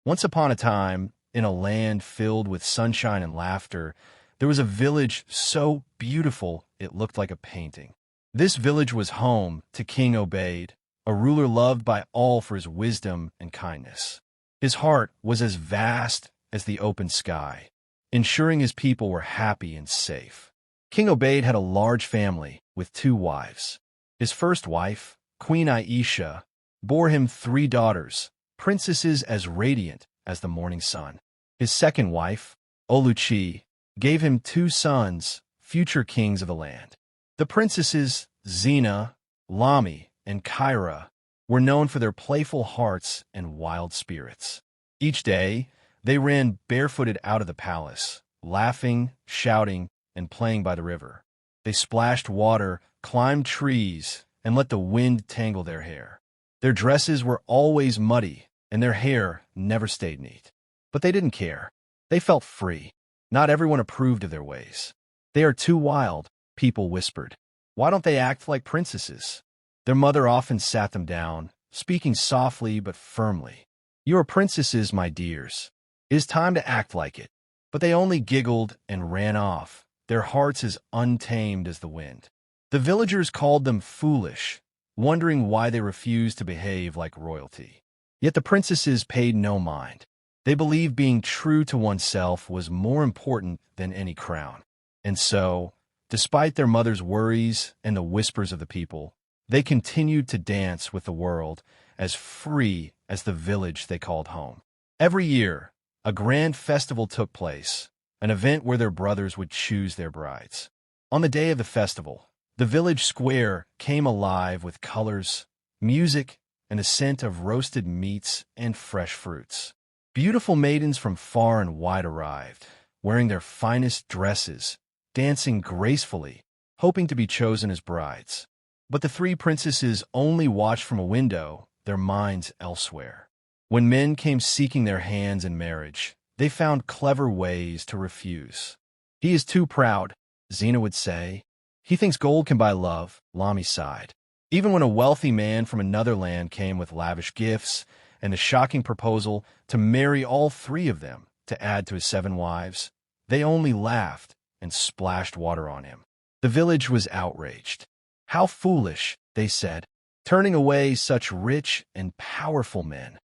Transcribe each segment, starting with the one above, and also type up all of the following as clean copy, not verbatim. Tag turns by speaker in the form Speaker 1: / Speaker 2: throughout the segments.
Speaker 1: Once upon a time, in a land filled with sunshine and laughter, there was a village so beautiful it looked like a painting. This village was home to King Obade, a ruler loved by all for his wisdom and kindness. His heart was as vast as the open sky, ensuring his people were happy and safe. King Obade had a large family with 2 wives. His first wife, Queen Aisha, bore him 3 daughters, princesses as radiant as the morning sun. His second wife, Oluchi, gave him 2 sons, future kings of the land. The princesses, Zena, Lami, and Kaira, were known for their playful hearts and wild spirits. Each day, they ran barefooted out of the palace, laughing, shouting, and playing by the river. They splashed water, climbed trees, and let the wind tangle their hair. Their dresses were always muddy, and their hair never stayed neat. But they didn't care. They felt free. Not everyone approved of their ways. "They are too wild," people whispered. "Why don't they act like princesses?" Their mother often sat them down, speaking softly but firmly. "You are princesses, my dears. It is time to act like it." But they only giggled and ran off, their hearts as untamed as the wind. The villagers called them foolish, wondering why they refused to behave like royalty. Yet the princesses paid no mind. They believed being true to oneself was more important than any crown. And so, despite their mother's worries and the whispers of the people, they continued to dance with the world, as free as the village they called home. Every year, a grand festival took place, an event where their brothers would choose their brides. On the day of the festival, the village square came alive with colors, music, and the scent of roasted meats and fresh fruits. Beautiful maidens from far and wide arrived, wearing their finest dresses, dancing gracefully, hoping to be chosen as brides. But the 3 princesses only watched from a window, their minds elsewhere. When men came seeking their hands in marriage, they found clever ways to refuse. "He is too proud," Zena would say. "He thinks gold can buy love," Lami sighed. Even when a wealthy man from another land came with lavish gifts and the shocking proposal to marry all 3 of them to add to his 7 wives, they only laughed and splashed water on him. The village was outraged. "How foolish," they said, "turning away such rich and powerful men."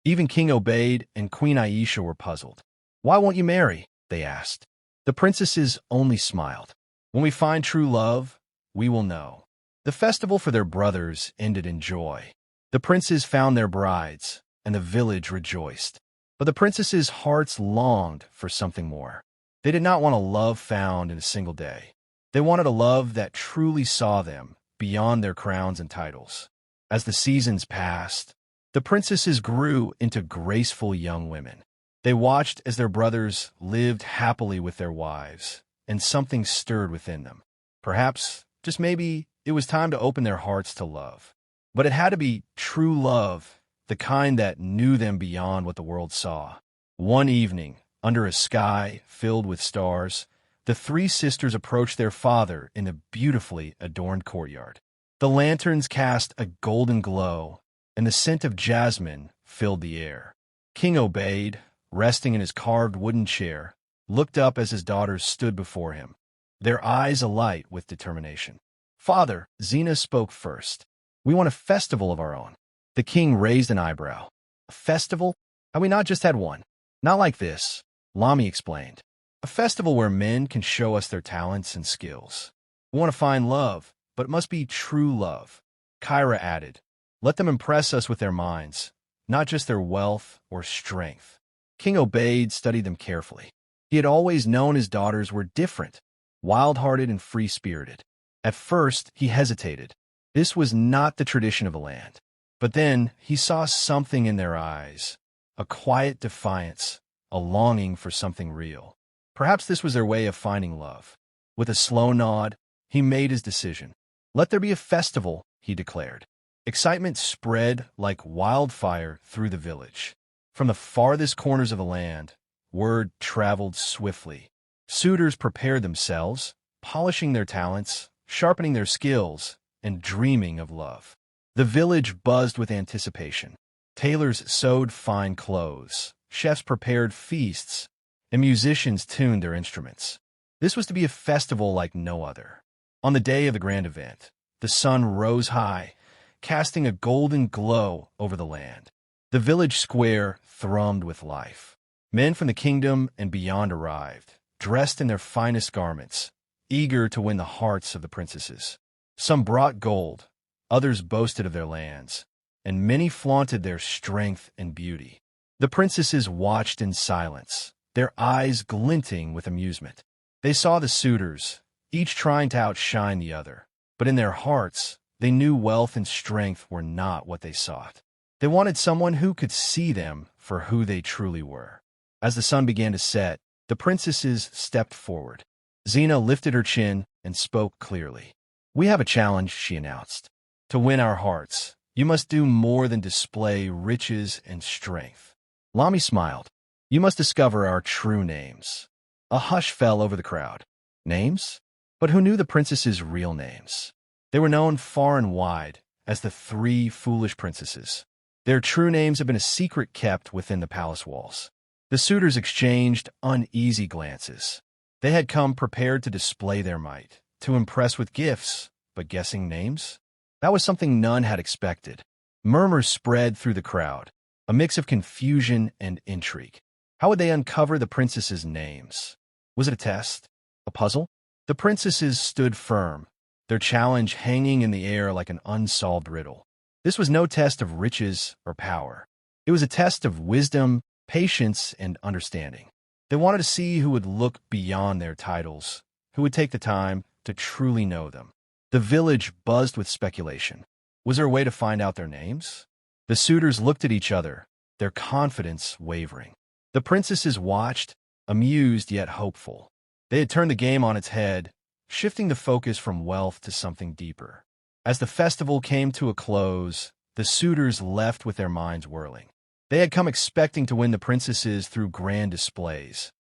Speaker 1: Even King Obade and Queen Aisha were puzzled. "Why won't you marry?" they asked. The princesses only smiled. "When we find true love, we will know." The festival for their brothers ended in joy. The princes found their brides, and the village rejoiced. But the princesses' hearts longed for something more. They did not want a love found in a single day. They wanted a love that truly saw them beyond their crowns and titles. As the seasons passed, the princesses grew into graceful young women. They watched as their brothers lived happily with their wives, and something stirred within them. Perhaps, just maybe, it was time to open their hearts to love. But it had to be true love, the kind that knew them beyond what the world saw. One evening, under a sky filled with stars, the 3 sisters approached their father in the beautifully adorned courtyard. The lanterns cast a golden glow, and the scent of jasmine filled the air. King Obade, resting in his carved wooden chair, looked up as his daughters stood before him, their eyes alight with determination. "Father," Zena spoke first, "we want a festival of our own." The king raised an eyebrow. "A festival? Have we not just had one?" "Not like this," Lami explained. "A festival where men can show us their talents and skills. We want to find love, but it must be true love." Kaira added, "Let them impress us with their minds, not just their wealth or strength." King Obade studied them carefully. He had always known his daughters were different, wild-hearted and free-spirited. At first, he hesitated. This was not the tradition of the land. But then he saw something in their eyes, a quiet defiance, a longing for something real. Perhaps this was their way of finding love. With a slow nod, he made his decision. "Let there be a festival," he declared. Excitement spread like wildfire through the village. From the farthest corners of the land, word traveled swiftly. Suitors prepared themselves, polishing their talents, sharpening their skills, and dreaming of love. The village buzzed with anticipation. Tailors sewed fine clothes, chefs prepared feasts, and musicians tuned their instruments. This was to be a festival like no other. On the day of the grand event, the sun rose high, casting a golden glow over the land. The village square thrummed with life. Men from the kingdom and beyond arrived, dressed in their finest garments, eager to win the hearts of the princesses. Some brought gold, others boasted of their lands, and many flaunted their strength and beauty. The princesses watched in silence, their eyes glinting with amusement. They saw the suitors, each trying to outshine the other, but in their hearts, they knew wealth and strength were not what they sought. They wanted someone who could see them for who they truly were. As the sun began to set, the princesses stepped forward. Zena lifted her chin and spoke clearly. "We have a challenge," she announced. "To win our hearts, you must do more than display riches and strength." Lami smiled. "You must discover our true names." A hush fell over the crowd. Names? But who knew the princesses' real names? They were known far and wide as the three foolish princesses. Their true names had been a secret kept within the palace walls. The suitors exchanged uneasy glances. They had come prepared to display their might, to impress with gifts, but guessing names? That was something none had expected. Murmurs spread through the crowd, a mix of confusion and intrigue. How would they uncover the princesses' names? Was it a test? A puzzle? The princesses stood firm, their challenge hanging in the air like an unsolved riddle. This was no test of riches or power. It was a test of wisdom, patience, and understanding. They wanted to see who would look beyond their titles, who would take the time to truly know them. The village buzzed with speculation. Was there a way to find out their names? The suitors looked at each other, their confidence wavering. The princesses watched, amused yet hopeful. They had turned the game on its head, shifting the focus from wealth to something deeper. As the festival came to a close, the suitors left with their minds whirling. They had come expecting to win the princesses through grand displays,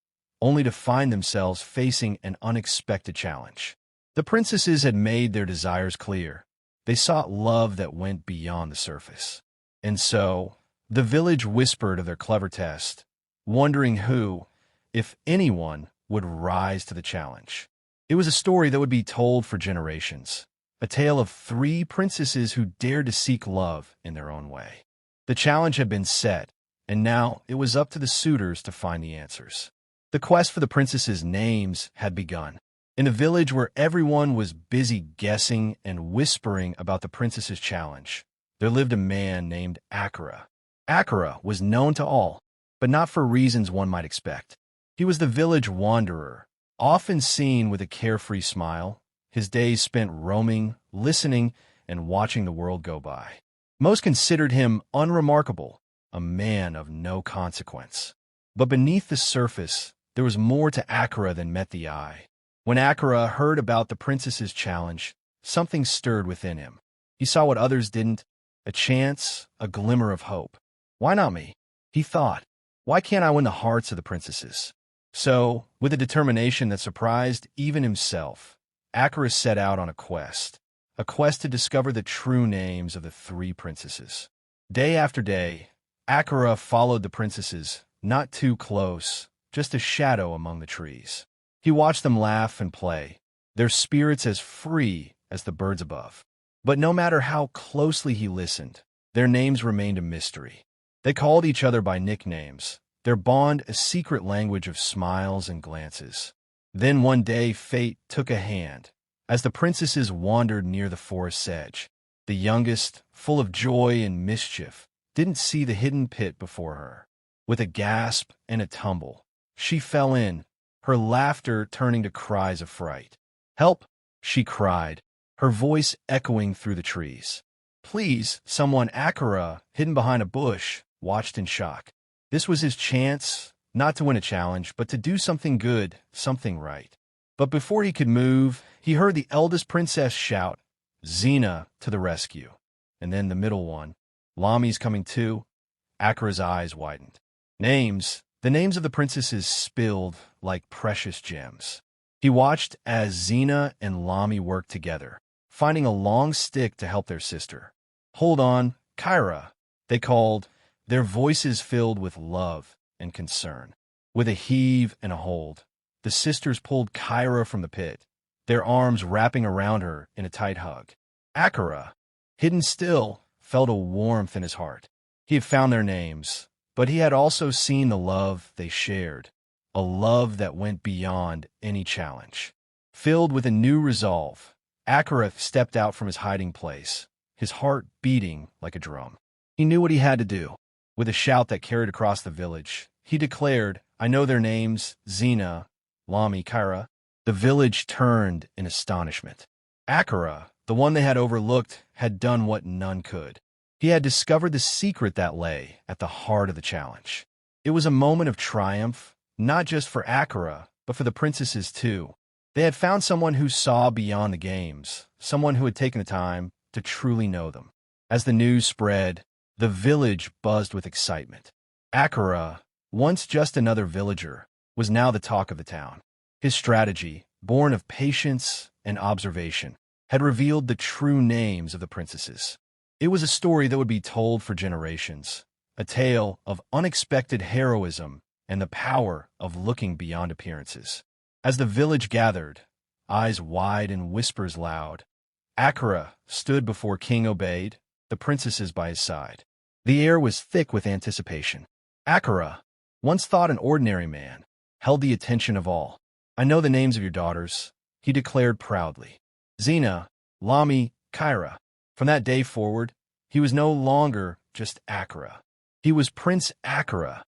Speaker 1: only to find themselves facing an unexpected challenge. The princesses had made their desires clear. They sought love that went beyond the surface. And so, the village whispered of their clever test, wondering who, if anyone, would rise to the challenge. It was a story that would be told for generations. A tale of three princesses who dared to seek love in their own way. The challenge had been set, and now it was up to the suitors to find the answers. The quest for the princesses' names had begun. In a village where everyone was busy guessing and whispering about the princesses' challenge, there lived a man named Achara. Achara was known to all, but not for reasons one might expect. He was the village wanderer, often seen with a carefree smile, his days spent roaming, listening, and watching the world go by. Most considered him unremarkable, a man of no consequence. But beneath the surface, there was more to Achara than met the eye. When Achara heard about the princess's challenge, something stirred within him. He saw what others didn't, a chance, a glimmer of hope. Why not me? He thought. Why can't I win the hearts of the princesses? So, with a determination that surprised even himself, Achara set out on a quest to discover the true names of the three princesses. Day after day, Achara followed the princesses, not too close, just a shadow among the trees. He watched them laugh and play, their spirits as free as the birds above. But no matter how closely he listened, their names remained a mystery. They called each other by nicknames, their bond a secret language of smiles and glances. Then one day fate took a hand. As the princesses wandered near the forest's edge, the youngest, full of joy and mischief, didn't see the hidden pit before her. With a gasp and a tumble, she fell in, her laughter turning to cries of fright. "Help!" she cried, her voice echoing through the trees. "Please, someone!" Achara, hidden behind a bush, watched in shock. This was his chance, not to win a challenge, but to do something good, something right. But before he could move, he heard the eldest princess shout, "Zena, to the rescue." And then the middle one, "Lami's coming too." Achara's eyes widened. Names, the names of the princesses spilled like precious gems. He watched as Zena and Lami worked together, finding a long stick to help their sister. "Hold on, Kaira," they called, their voices filled with love and concern. With a heave and a hold, the sisters pulled Kaira from the pit, their arms wrapping around her in a tight hug. Achara, hidden still, felt a warmth in his heart. He had found their names, but he had also seen the love they shared, a love that went beyond any challenge. Filled with a new resolve, Achara stepped out from his hiding place, his heart beating like a drum. He knew what he had to do. With a shout that carried across the village, he declared, "I know their names, Zena, Lami, Kaira." The village turned in astonishment. Achara, the one they had overlooked, had done what none could. He had discovered the secret that lay at the heart of the challenge. It was a moment of triumph, not just for Achara, but for the princesses too. They had found someone who saw beyond the games, someone who had taken the time to truly know them. As the news spread, the village buzzed with excitement. Achara, once just another villager, was now the talk of the town. His strategy, born of patience and observation, had revealed the true names of the princesses. It was a story that would be told for generations, a tale of unexpected heroism and the power of looking beyond appearances. As the village gathered, eyes wide and whispers loud, Achara stood before King Obade, the princesses by his side. The air was thick with anticipation. Achara, once thought an ordinary man, held the attention of all. "I know the names of your daughters," he declared proudly. "Zena, Lami, Kaira." From that day forward, he was no longer just Achara. He was Prince Achara,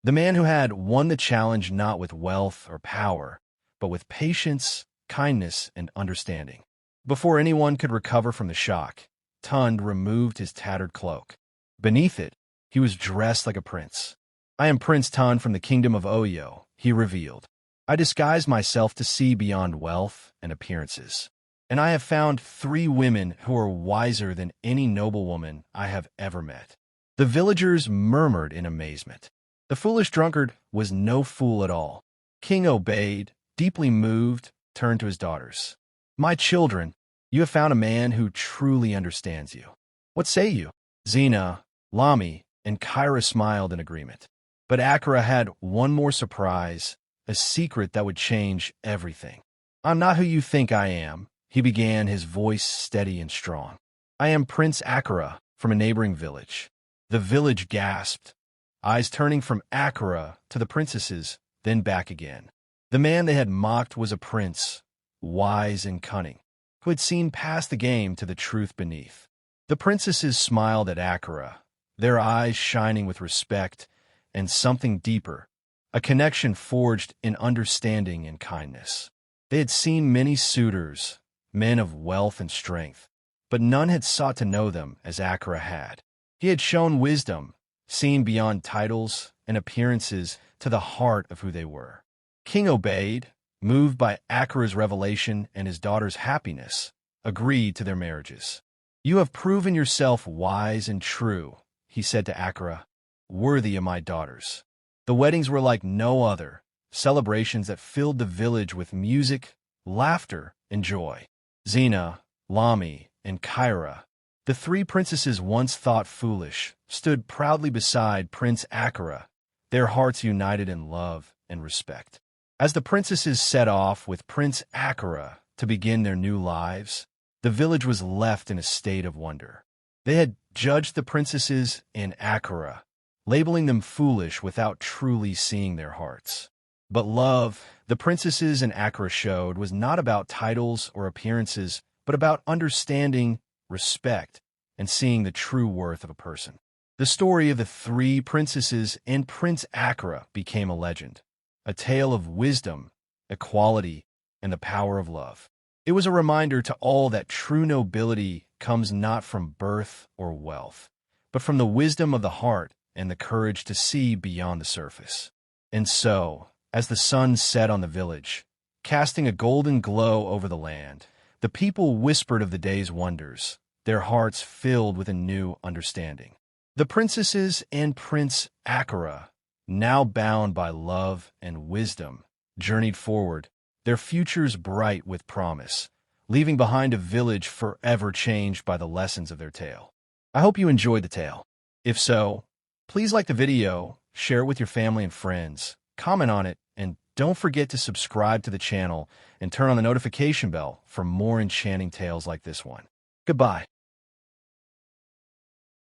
Speaker 1: the man who had won the challenge not with wealth or power, but with patience, kindness, and understanding. Before anyone could recover from the shock, Tund removed his tattered cloak. Beneath it, he was dressed like a prince. "I am Prince Tund from the kingdom of Oyo," he revealed. "I disguised myself to see beyond wealth and appearances. And I have found 3 women who are wiser than any noblewoman I have ever met." The villagers murmured in amazement. The foolish drunkard was no fool at all. King Obade, deeply moved, turned to his daughters. "My children, you have found a man who truly understands you. What say you?" Zena, Lami, and Kaira smiled in agreement. But Achara had one more surprise, a secret that would change everything. "I'm not who you think I am," he began, his voice steady and strong. "I am Prince Achara from a neighboring village." The village gasped, eyes turning from Achara to the princesses, then back again. The man they had mocked was a prince, wise and cunning, who had seen past the game to the truth beneath. The princesses smiled at Achara, their eyes shining with respect and something deeper, a connection forged in understanding and kindness. They had seen many suitors, men of wealth and strength, but none had sought to know them as Achara had. He had shown wisdom, seen beyond titles and appearances to the heart of who they were. King Obade, moved by Achara's revelation and his daughter's happiness, agreed to their marriages. "You have proven yourself wise and true," he said to Achara, "worthy of my daughters." The weddings were like no other, celebrations that filled the village with music, laughter, and joy. Zena, Lami, and Kaira, the 3 princesses once thought foolish, stood proudly beside Prince Achara, their hearts united in love and respect. As the princesses set off with Prince Achara to begin their new lives, the village was left in a state of wonder. They had judged the princesses and Achara, labeling them foolish without truly seeing their hearts. But love, the princesses and Achara showed, was not about titles or appearances, but about understanding, respect, and seeing the true worth of a person. The story of the 3 princesses and Prince Achara became a legend, a tale of wisdom, equality, and the power of love. It was a reminder to all that true nobility comes not from birth or wealth, but from the wisdom of the heart and the courage to see beyond the surface. And so, as the sun set on the village, casting a golden glow over the land, the people whispered of the day's wonders, their hearts filled with a new understanding. The princesses and Prince Achara, now bound by love and wisdom, journeyed forward, their futures bright with promise, leaving behind a village forever changed by the lessons of their tale. I hope you enjoyed the tale. If so, please like the video share it with your family and friends, comment on it, and don't forget to subscribe to the channel and turn on the notification bell for more enchanting tales like this one. Goodbye.